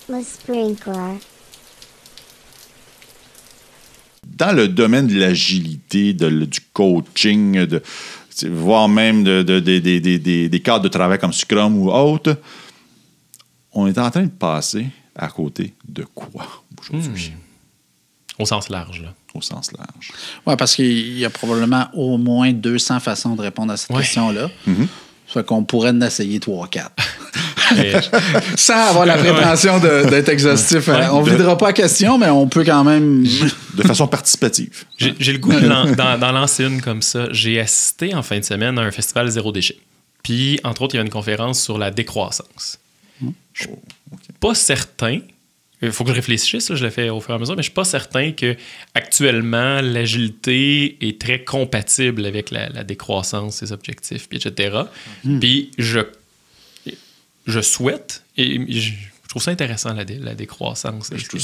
brushless sprinkler. Dans le domaine de l'agilité, du coaching, voire même des cadres de travail comme Scrum ou autres, on est en train de passer à côté de quoi aujourd'hui? Au sens large, là. Au sens large. Oui, parce qu'il y a probablement au moins 200 façons de répondre à cette question-là. Ça fait qu'on pourrait en essayer 3-4. Sans avoir la prétention d'être exhaustif. On ne videra pas la question, mais on peut quand même... De façon participative. J'ai le goût d'en lancer une comme ça. J'ai assisté en fin de semaine à un festival zéro déchet. Puis, entre autres, il y a une conférence sur la décroissance. Je suis pas certain... Il faut que je réfléchisse, là, je le fais au fur et à mesure, mais je ne suis pas certain qu'actuellement, l'agilité est très compatible avec la décroissance, ses objectifs, puis etc. Puis je souhaite, et je trouve ça intéressant, la décroissance. Je trouve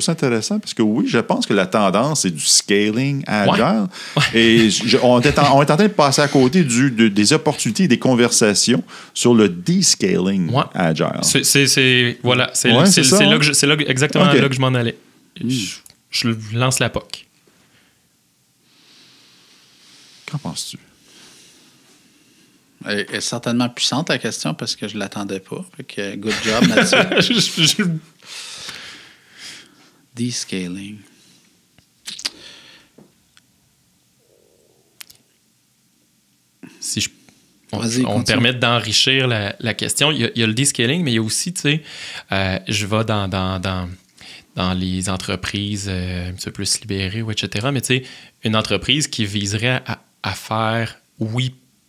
ça intéressant parce que oui, je pense que la tendance est du scaling agile. Et on est en train de passer à côté des opportunités et des conversations sur le descaling agile. C'est là exactement là que je m'en allais. Je lance la POC. Qu'en penses-tu? Elle est certainement puissante, la question, parce que je ne l'attendais pas. Fait que good job là-dessus. Descaling. Si on me permet d'enrichir la question, il y a le descaling, mais il y a aussi, tu sais, je vais dans les entreprises un petit peu plus libérées, etc. Mais tu sais, une entreprise qui viserait à faire,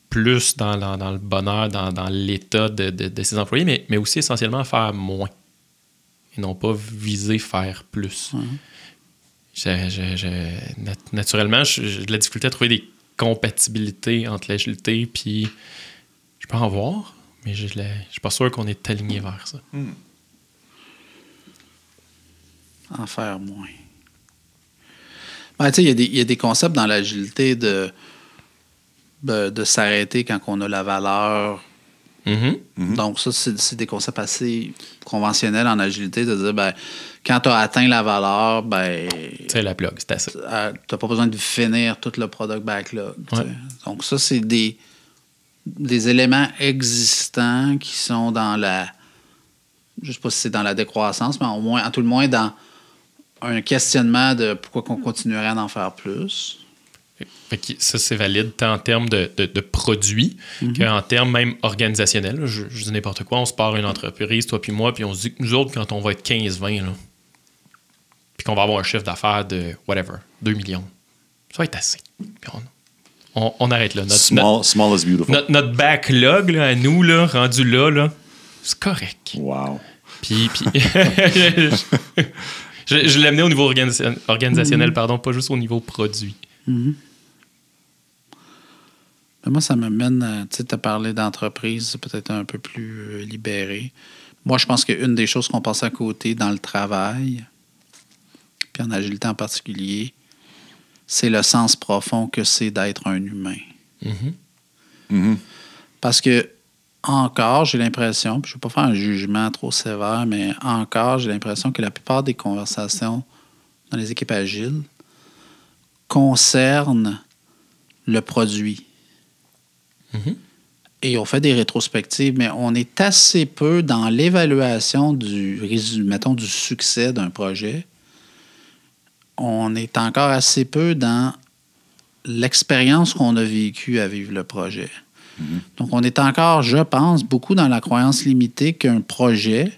plus dans le bonheur, dans l'état de ses employés, mais aussi essentiellement à faire moins. Et non pas viser faire plus. Naturellement, j'ai de la difficulté à trouver des compatibilités entre l'agilité, puis je peux en voir, mais je suis pas sûr qu'on est aligné vers ça. En faire moins. Ben, tu sais, il y a des concepts dans l'agilité de s'arrêter quand on a la valeur. Donc, ça, c'est des concepts assez conventionnels en agilité, de dire, ben, quand tu as atteint la valeur, ben... Tu sais, la plug, c'est assez. Tu n'as pas besoin de finir tout le product backlog. Donc, ça, c'est des éléments existants qui sont dans la... Je ne sais pas si c'est dans la décroissance, mais au moins, à tout le moins, dans un questionnement de pourquoi qu'on continuerait à en faire plus. Fait que ça, c'est valide tant en termes de produits qu'en termes même organisationnels. Je dis n'importe quoi, on se part une entreprise, toi puis moi, puis on se dit que nous autres, quand on va être 15-20, là, puis qu'on va avoir un chiffre d'affaires de, 2 millions, ça va être assez. Puis on arrête là. Small is beautiful. Notre backlog, là, à nous, là, rendu là, c'est correct. Wow. Puis je l'ai amené au niveau organisationnel, pas juste au niveau produit. Moi, ça m'amène, tu as parlé d'entreprise peut-être un peu plus libérée. Moi, je pense qu'une des choses qu'on passe à côté dans le travail, puis en agilité en particulier, c'est le sens profond que c'est d'être un humain. Parce que, encore, j'ai l'impression, puis je ne vais pas faire un jugement trop sévère, mais encore, j'ai l'impression que la plupart des conversations dans les équipes agiles concernent le produit. Et on fait des rétrospectives, mais on est assez peu dans l'évaluation du succès d'un projet. On est encore assez peu dans l'expérience qu'on a vécue à vivre le projet. Donc, on est encore, je pense, beaucoup dans la croyance limitée qu'un projet,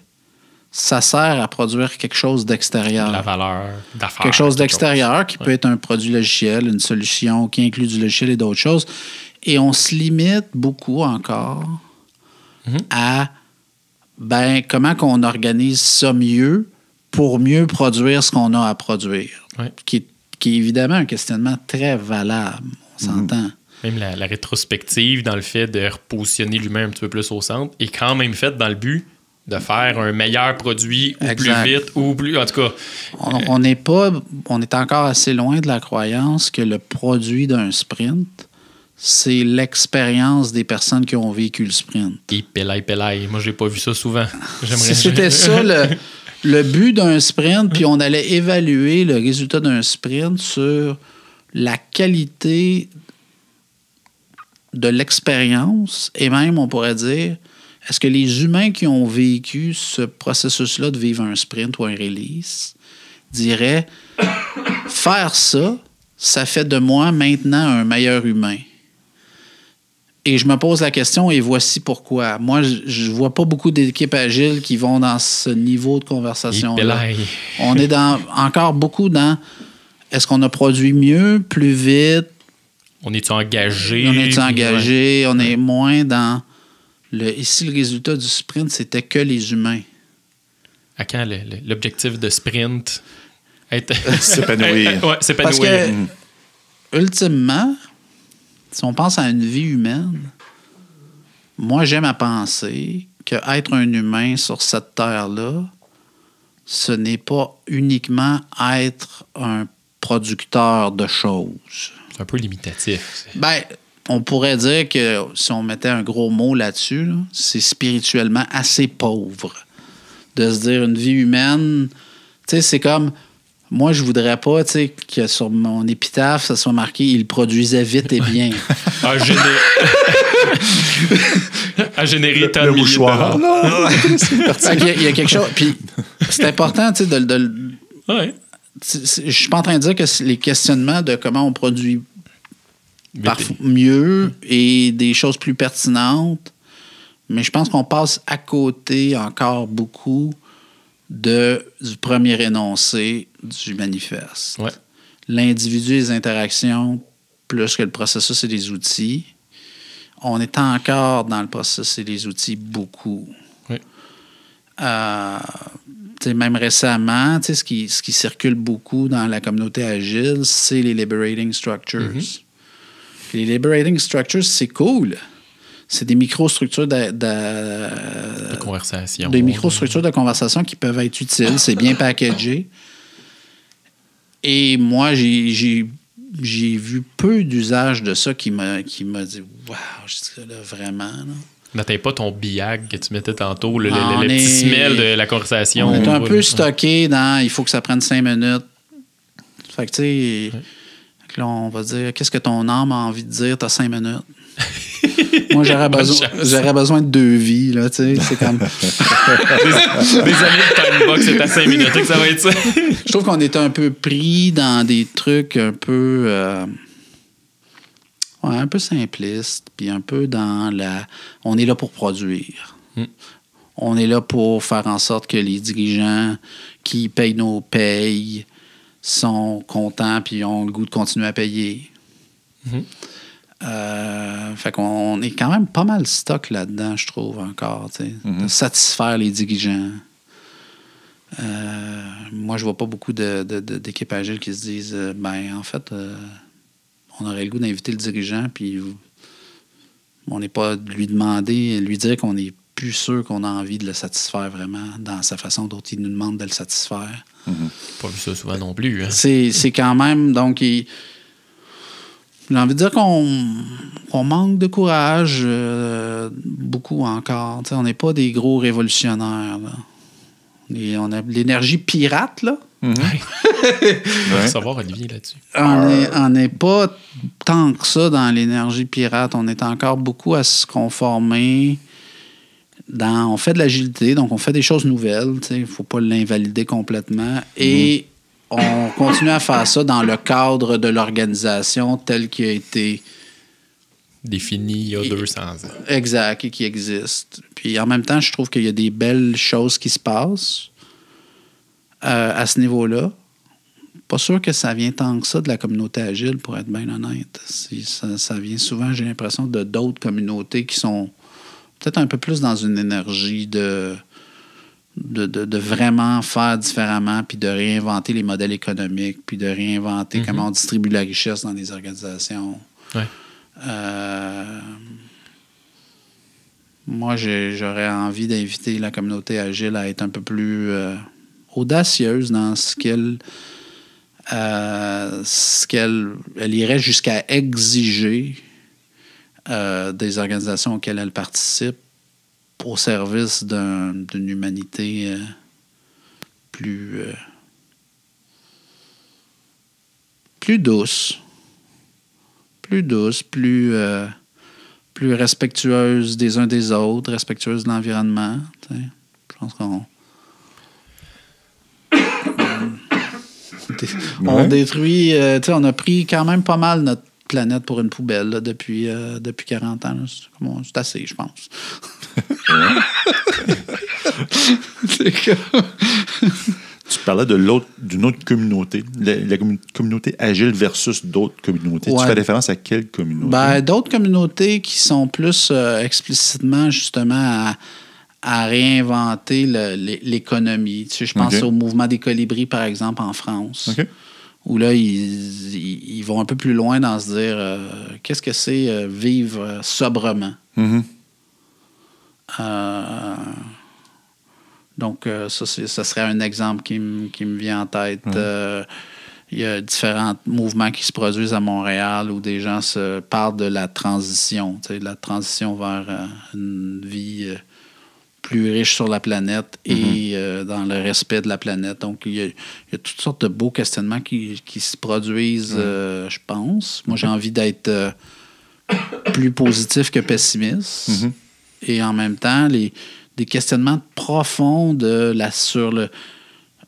ça sert à produire quelque chose d'extérieur. La valeur d'affaires. Quelque chose d'extérieur qui peut être un produit logiciel, une solution qui inclut du logiciel et d'autres choses. Et on se limite beaucoup encore à comment qu'on organise ça mieux pour mieux produire ce qu'on a à produire. Qui est évidemment un questionnement très valable, on s'entend. Même la rétrospective dans le fait de repositionner l'humain un petit peu plus au centre est quand même faite dans le but de faire un meilleur produit ou plus vite ou plus... En tout cas... On est encore assez loin de la croyance que le produit d'un sprint, c'est l'expérience des personnes qui ont vécu le sprint. Et pélaille. Moi, j'ai pas vu ça souvent. Si c'était ça, le but d'un sprint, puis on allait évaluer le résultat d'un sprint sur la qualité de l'expérience, et même, on pourrait dire, est-ce que les humains qui ont vécu ce processus-là de vivre un sprint ou un release diraient faire ça, ça fait de moi maintenant un meilleur humain. Et je me pose la question, et voici pourquoi. Moi, je vois pas beaucoup d'équipes agiles qui vont dans ce niveau de conversation-là. On est encore beaucoup dans est-ce qu'on a produit mieux, plus vite? On est-tu engagé? On est engagé? Ouais. On est moins dans... Ici, le résultat du sprint, c'était que les humains. À quand l'objectif de sprint? S'épanouir. Ouais, s'épanouir. Parce que, ultimement, si on pense à une vie humaine, moi, j'aime à penser qu'être un humain sur cette terre-là, ce n'est pas uniquement être un producteur de choses. C'est un peu limitatif. Ben, on pourrait dire que si on mettait un gros mot là-dessus, là, c'est spirituellement assez pauvre. De se dire une vie humaine, tu sais, c'est comme... Moi, je voudrais pas, tu sais, que sur mon épitaphe, ça soit marqué « Il produisait vite et bien ». À générer tant de le milliers mouchoir. de dollars. Il y a quelque chose... Puis c'est important, tu sais, Ouais. Je suis pas en train de dire que les questionnements de comment on produit Vite. mieux et des choses plus pertinentes, mais je pense qu'on passe à côté encore beaucoup du premier énoncé du manifeste. Ouais. L'individu et les interactions, plus que le processus et les outils. On est encore dans le processus et les outils beaucoup. Oui. Même récemment, ce qui circule beaucoup dans la communauté agile, c'est les liberating structures. Mm-hmm. Les liberating structures, c'est cool. C'est des microstructures de conversation. Des microstructures de conversation qui peuvent être utiles. C'est bien packagé. Et moi, j'ai vu peu d'usage de ça qui m'a dit « Wow, je dis là, vraiment. » N'atteins pas ton biag que tu mettais tantôt, le petit smell de la conversation. On est un peu stocké dans « Il faut que ça prenne 5 minutes. » Fait que tu sais, là, on va dire « Qu'est-ce que ton âme a envie de dire? T'as 5 minutes. » Moi, j'aurais besoin de 2 vies, là, tu sais, c'est comme... des années de timebox, c'est à 5 minutes que ça va être ça. Je trouve qu'on est un peu pris dans des trucs un peu... un peu simplistes, puis un peu dans la... On est là pour produire. On est là pour faire en sorte que les dirigeants qui payent nos payes sont contents puis ont le goût de continuer à payer. Fait qu'on est quand même pas mal stock là-dedans, je trouve, encore, de satisfaire les dirigeants. Moi, je vois pas beaucoup d'équipes agiles qui se disent en fait, on aurait le goût d'inviter le dirigeant, puis on n'est pas de lui dire qu'on n'est plus sûr qu'on a envie de le satisfaire vraiment dans sa façon dont il nous demande de le satisfaire. Pas vu ça souvent non plus. Hein. C'est quand même... Donc, j'ai envie de dire qu'on manque de courage beaucoup encore. T'sais, on n'est pas des gros révolutionnaires. Là. On a l'énergie pirate, là. On va savoir, Olivier, là-dessus. On n'est pas tant que ça dans l'énergie pirate. On est encore beaucoup à se conformer. On fait de l'agilité, donc on fait des choses nouvelles. Il ne faut pas l'invalider complètement. Et on continue à faire ça dans le cadre de l'organisation tel qu'il a été défini il y a 200 ans. Exact, et qui existe. Puis en même temps, je trouve qu'il y a des belles choses qui se passent à ce niveau-là. Pas sûr que ça vient tant que ça de la communauté agile, pour être bien honnête. Ça vient souvent, j'ai l'impression, de d'autres communautés qui sont peut-être un peu plus dans une énergie de vraiment faire différemment, puis de réinventer les modèles économiques, puis de réinventer comment on distribue la richesse dans les organisations. Ouais. Moi, j'aurais envie d'inviter la communauté agile à être un peu plus audacieuse dans ce qu'elle irait jusqu'à exiger des organisations auxquelles elle participe au service d'une humanité plus douce. Plus douce, plus respectueuse des uns des autres, respectueuse de l'environnement. Je pense qu'on... On détruit... on a pris quand même pas mal notre planète pour une poubelle là, depuis 40 ans. Là. C'est assez, je pense. C'est comme... Tu parlais d'une autre communauté, la communauté agile versus d'autres communautés. Ouais. Tu fais référence à quelle communauté? D'autres communautés qui sont plus explicitement justement à réinventer l'économie. Je pense au mouvement des colibris, par exemple, en France. Okay. Où là, ils vont un peu plus loin dans se dire qu'est-ce que c'est vivre sobrement. Mm-hmm. Donc, ça serait un exemple qui me vient en tête. Il y a différents mouvements qui se produisent à Montréal où des gens se parlent de la transition, de la transition vers une vie plus riche sur la planète et dans le respect de la planète. Donc, il y a toutes sortes de beaux questionnements qui se produisent, je pense. Moi, j'ai envie d'être plus positif que pessimiste. Mm-hmm. Et en même temps, des questionnements profonds sur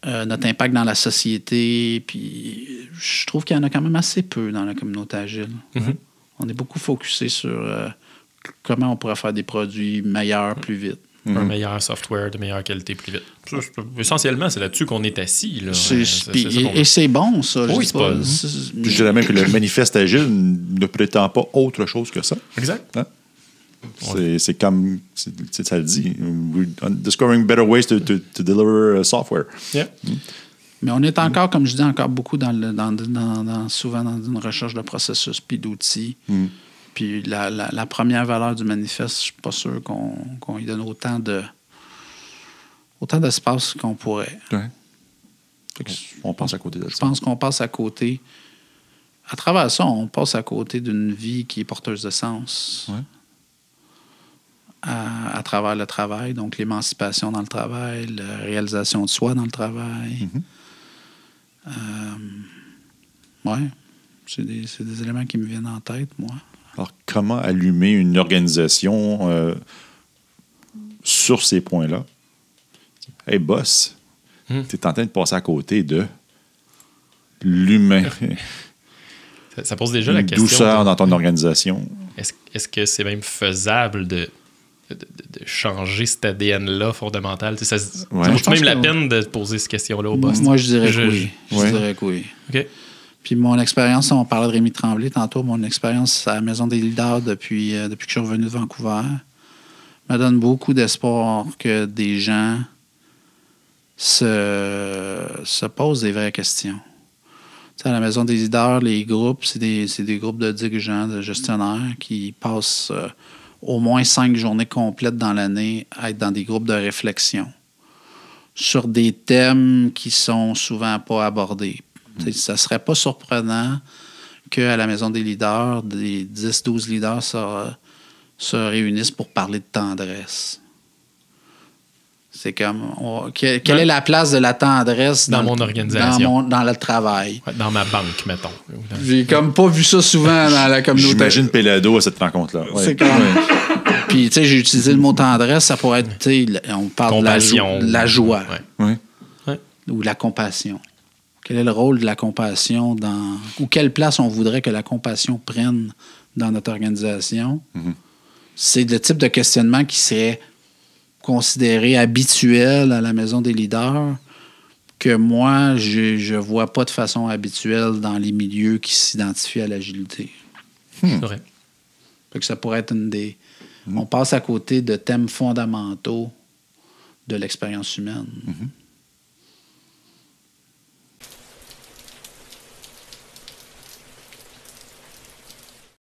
notre impact dans la société. Puis je trouve qu'il y en a quand même assez peu dans la communauté agile. Mm-hmm. On est beaucoup focusé sur comment on pourrait faire des produits meilleurs plus vite. Un meilleur software de meilleure qualité plus vite. Essentiellement, c'est là-dessus qu'on est assis. Là. Et c'est bon, ça. Oui, c'est pas... Puis je dirais même que le manifeste agile ne prétend pas autre chose que ça. Exact. Hein? C'est comme ça le dit. Discovering better ways to deliver software. Yeah. Mais on est encore, comme je dis, encore beaucoup souvent dans une recherche de processus puis d'outils. Puis la première valeur du manifeste, je ne suis pas sûr qu'on y donne autant d'espace qu'on pourrait. Ouais. On passe à côté de ça. Je pense qu'on passe à côté. À travers ça, on passe à côté d'une vie qui est porteuse de sens. Ouais. À travers le travail, donc l'émancipation dans le travail, la réalisation de soi dans le travail. Oui, c'est des éléments qui me viennent en tête, moi. Alors, comment allumer une organisation sur ces points-là? Hey, boss, tu es en train de passer à côté de l'humain. Ça pose déjà la question. Douceur dans ton organisation. Est-ce que c'est même faisable de changer cet ADN-là fondamental? Ça vaut même la peine de poser cette question-là au boss. Moi, je dirais que oui. Je dirais que oui. OK. Puis mon expérience, on parlait de Rémi Tremblay tantôt, mon expérience à la Maison des leaders depuis que je suis revenu de Vancouver me donne beaucoup d'espoir que des gens se posent des vraies questions. Tu sais, à la Maison des leaders, les groupes, c'est des groupes de dirigeants, de gestionnaires qui passent au moins 5 journées complètes dans l'année à être dans des groupes de réflexion sur des thèmes qui sont souvent pas abordés. Ça ne serait pas surprenant qu'à la Maison des leaders, des 10-12 leaders se réunissent pour parler de tendresse. C'est comme... quelle est la place de la tendresse dans mon organisation? Dans le travail. Dans ma banque, mettons. J'ai comme pas vu ça souvent dans la communauté. J'imagine Pelado à cette rencontre-là. Ouais. C'est comme... Puis, tu sais, j'ai utilisé le mot tendresse, ça pourrait être... On parle compassion, de la joie. Ouais. Ou de la compassion. Quel est le rôle de la compassion ou quelle place on voudrait que la compassion prenne dans notre organisation? C'est le type de questionnement qui serait considéré habituel à la Maison des leaders que moi, je ne vois pas de façon habituelle dans les milieux qui s'identifient à l'agilité. C'est vrai. Fait que ça pourrait être une des... On passe à côté de thèmes fondamentaux de l'expérience humaine.